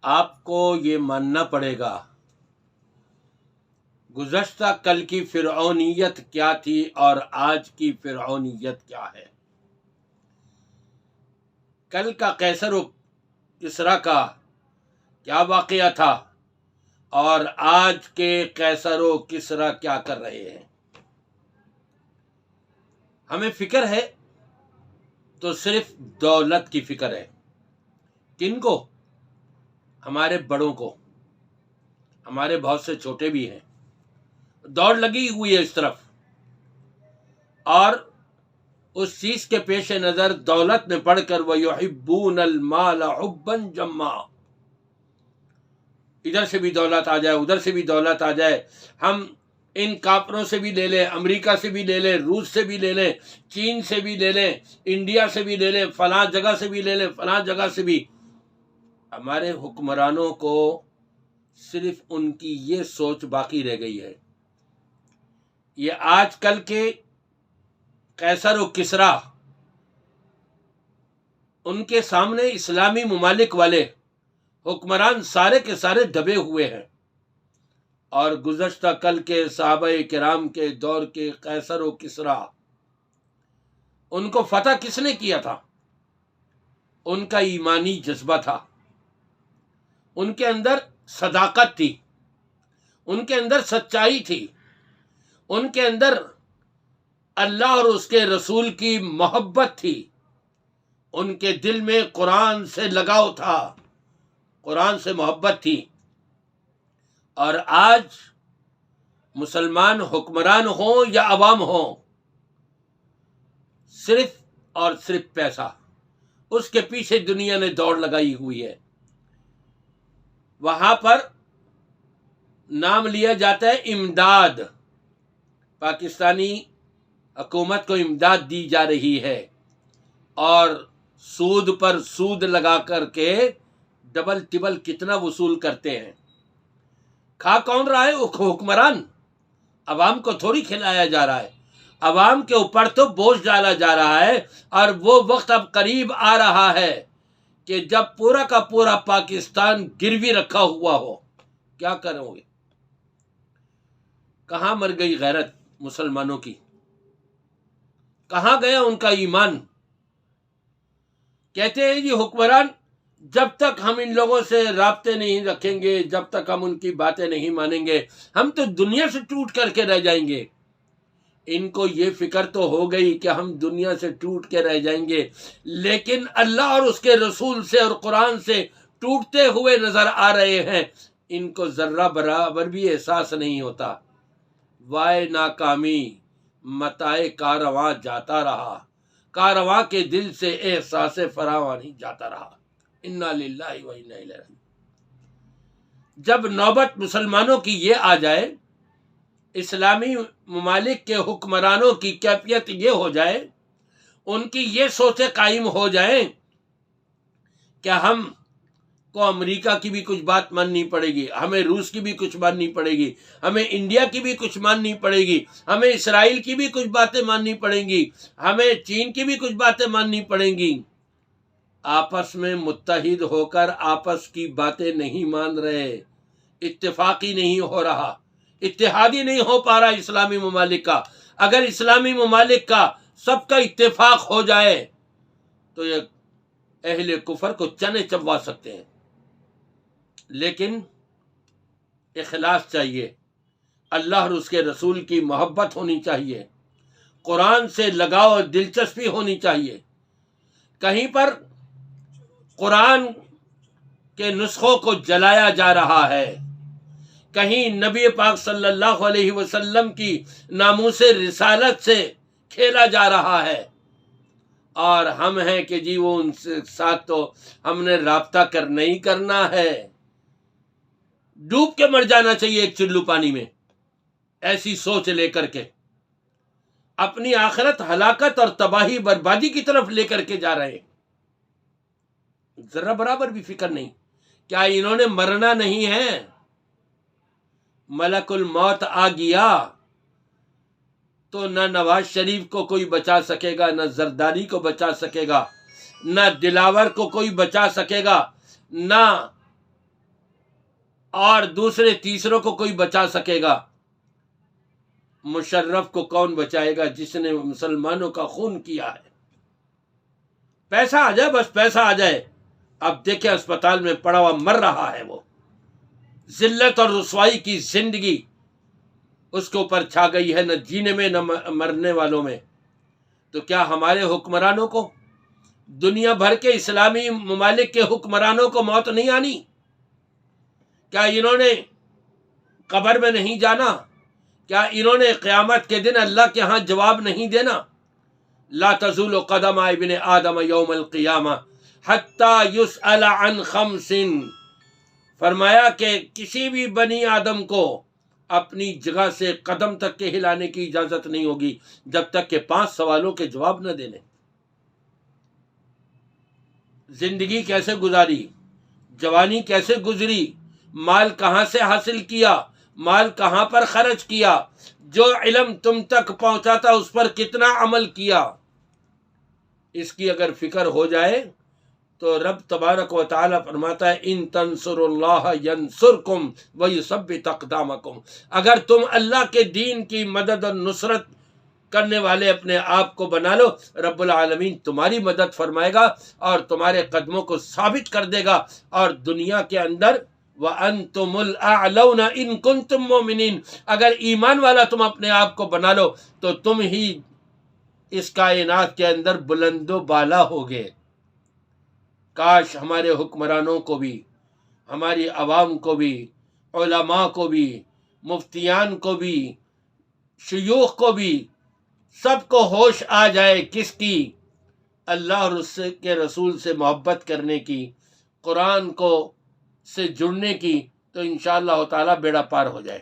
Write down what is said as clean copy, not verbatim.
آپ کو یہ ماننا پڑے گا گزشتہ کل کی فرعونیت کیا تھی اور آج کی فرعونیت کیا ہے۔ کل کا قیصر و کسریٰ کا کیا واقعہ تھا اور آج کے قیصر و کسریٰ کیا کر رہے ہیں۔ ہمیں فکر ہے تو صرف دولت کی فکر ہے۔ کن کو؟ ہمارے بڑوں کو۔ ہمارے بہت سے چھوٹے بھی ہیں، دوڑ لگی ہوئی ہے اس طرف، اور اس چیز کے پیش نظر دولت میں پڑھ کر وَيُحِبُّونَ الْمَالَ حُبًّا جَمًّا، ادھر سے بھی دولت آ جائے ادھر سے بھی دولت آ جائے، ہم ان کافروں سے بھی لے لیں، امریکہ سے بھی لے لیں، روس سے بھی لے لیں، چین سے بھی لے لیں، انڈیا سے بھی لے لیں، فلاں جگہ سے بھی لے لیں، فلاں جگہ سے بھی۔ ہمارے حکمرانوں کو صرف ان کی یہ سوچ باقی رہ گئی ہے۔ یہ آج کل کے قیصر و کسریٰ، ان کے سامنے اسلامی ممالک والے حکمران سارے کے سارے دبے ہوئے ہیں، اور گزشتہ کل کے صحابہ کرام کے دور کے قیصر و کسریٰ، ان کو فتح کس نے کیا تھا؟ ان کا ایمانی جذبہ تھا، ان کے اندر صداقت تھی، ان کے اندر سچائی تھی، ان کے اندر اللہ اور اس کے رسول کی محبت تھی، ان کے دل میں قرآن سے لگاؤ تھا، قرآن سے محبت تھی۔ اور آج مسلمان حکمران ہوں یا عوام ہوں، صرف اور صرف پیسہ، اس کے پیچھے دنیا نے دوڑ لگائی ہوئی ہے۔ وہاں پر نام لیا جاتا ہے امداد، پاکستانی حکومت کو امداد دی جا رہی ہے، اور سود پر سود لگا کر کے ڈبل ٹبل کتنا وصول کرتے ہیں۔ کھا کون رہا ہے؟ حکمران۔ عوام کو تھوڑی کھلایا جا رہا ہے، عوام کے اوپر تو بوجھ ڈالا جا رہا ہے، اور وہ وقت اب قریب آ رہا ہے کہ جب پورا کا پورا پاکستان گروی رکھا ہوا ہو۔ کیا کرو گے؟ کہاں مر گئی غیرت مسلمانوں کی؟ کہاں گیا ان کا ایمان؟ کہتے ہیں جی حکمران جب تک ہم ان لوگوں سے رابطے نہیں رکھیں گے، جب تک ہم ان کی باتیں نہیں مانیں گے، ہم تو دنیا سے ٹوٹ کر کے رہ جائیں گے۔ ان کو یہ فکر تو ہو گئی کہ ہم دنیا سے ٹوٹ کے رہ جائیں گے، لیکن اللہ اور اس کے رسول سے اور قرآن سے ٹوٹتے ہوئے نظر آ رہے ہیں۔ ان کو ذرہ برابر بھی احساس نہیں ہوتا۔ وائے ناکامی متائے کارواں جاتا رہا، کارواں کے دل سے احساس فراواں نہیں جاتا رہا۔ انا للہ و انا الیہ راجعون۔ جب نوبت مسلمانوں کی یہ آ جائے، اسلامی ممالک کے حکمرانوں کی کیفیت یہ ہو جائے، ان کی یہ سوچیں قائم ہو جائیں کہ ہم کو امریکہ کی بھی کچھ بات ماننی پڑے گی، ہمیں روس کی بھی کچھ ماننی پڑے گی، ہمیں انڈیا کی بھی کچھ ماننی پڑے گی، ہمیں اسرائیل کی بھی کچھ باتیں ماننی پڑیں گی، ہمیں چین کی بھی کچھ باتیں ماننی پڑیں گی۔ آپس میں متحد ہو کر آپس کی باتیں نہیں مان رہے، اتفاقی نہیں ہو رہا، اتحادی نہیں ہو پا رہا اسلامی ممالک کا۔ اگر اسلامی ممالک کا سب کا اتفاق ہو جائے تو یہ اہل کفر کو چنے چبوا سکتے ہیں، لیکن اخلاص چاہیے، اللہ اور اس کے رسول کی محبت ہونی چاہیے، قرآن سے لگاؤ اور دلچسپی ہونی چاہیے۔ کہیں پر قرآن کے نسخوں کو جلایا جا رہا ہے، کہیں نبی پاک صلی اللہ علیہ وسلم کی ناموس رسالت سے کھیلا جا رہا ہے، اور ہم ہیں کہ جی وہ ان سے ساتھ تو ہم نے رابطہ نہیں کرنا ہے۔ ڈوب کے مر جانا چاہیے ایک چلو پانی میں، ایسی سوچ لے کر کے اپنی آخرت ہلاکت اور تباہی بربادی کی طرف لے کر کے جا رہے ہیں۔ ذرا برابر بھی فکر نہیں۔ کیا انہوں نے مرنا نہیں ہے؟ ملک الموت آ گیا تو نہ نواز شریف کو کوئی بچا سکے گا، نہ زرداری کو بچا سکے گا، نہ دلاور کو کوئی بچا سکے گا، نہ اور دوسرے تیسروں کو کوئی بچا سکے گا؟ مشرف کو کون بچائے گا جس نے مسلمانوں کا خون کیا ہے؟ پیسہ آ جائے، بس پیسہ آ جائے. اب دیکھیں اسپتال میں پڑا ہوا مر رہا ہے، وہ ذلت اور رسوائی کی زندگی اس کے اوپر چھا گئی ہے، نہ جینے میں نہ مرنے والوں میں. تو کیا ہمارے حکمرانوں کو، دنیا بھر کے اسلامی ممالک کے حکمرانوں کو موت نہیں آنی؟ کیا انہوں نے قبر میں نہیں جانا؟ کیا انہوں نے قیامت کے دن اللہ کے ہاں جواب نہیں دینا؟ لا تزول قدم ابن آدم یوم القیامہ حتی یسأل عن خمس. فرمایا کہ کسی بھی بنی آدم کو اپنی جگہ سے قدم تک کے ہلانے کی اجازت نہیں ہوگی جب تک کہ 5 سوالوں کے جواب نہ دینے. زندگی کیسے گزاری، جوانی کیسے گزری، مال کہاں سے حاصل کیا، مال کہاں پر خرچ کیا، جو علم تم تک پہنچا تھا اس پر کتنا عمل کیا، اس کی اگر فکر ہو جائے تو رب تبارک و تعالیٰ فرماتا ہے ان تنصر اللہ ینصرکم ویثبت اقدامکم. اگر تم اللہ کے دین کی مدد اور نصرت کرنے والے اپنے آپ کو بنا لو، رب العالمین تمہاری مدد فرمائے گا اور تمہارے قدموں کو ثابت کر دے گا. اور دنیا کے اندر وَأَنْتُمُ الْأَعْلَوْنَ إِن كُنْتُم مُؤْمِنِينَ، اگر ایمان والا تم اپنے آپ کو بنا لو تو تم ہی اس کائنات کے اندر بلند و بالا ہوگے. کاش ہمارے حکمرانوں کو بھی، ہماری عوام کو بھی، علماء کو بھی، مفتیان کو بھی، شیوخ کو بھی، سب کو ہوش آ جائے کس کی؟ اللہ اور اس کے رسول سے محبت کرنے کی، قرآن کو سے جڑنے کی. تو انشاءاللہ تعالی بیڑا پار ہو جائے.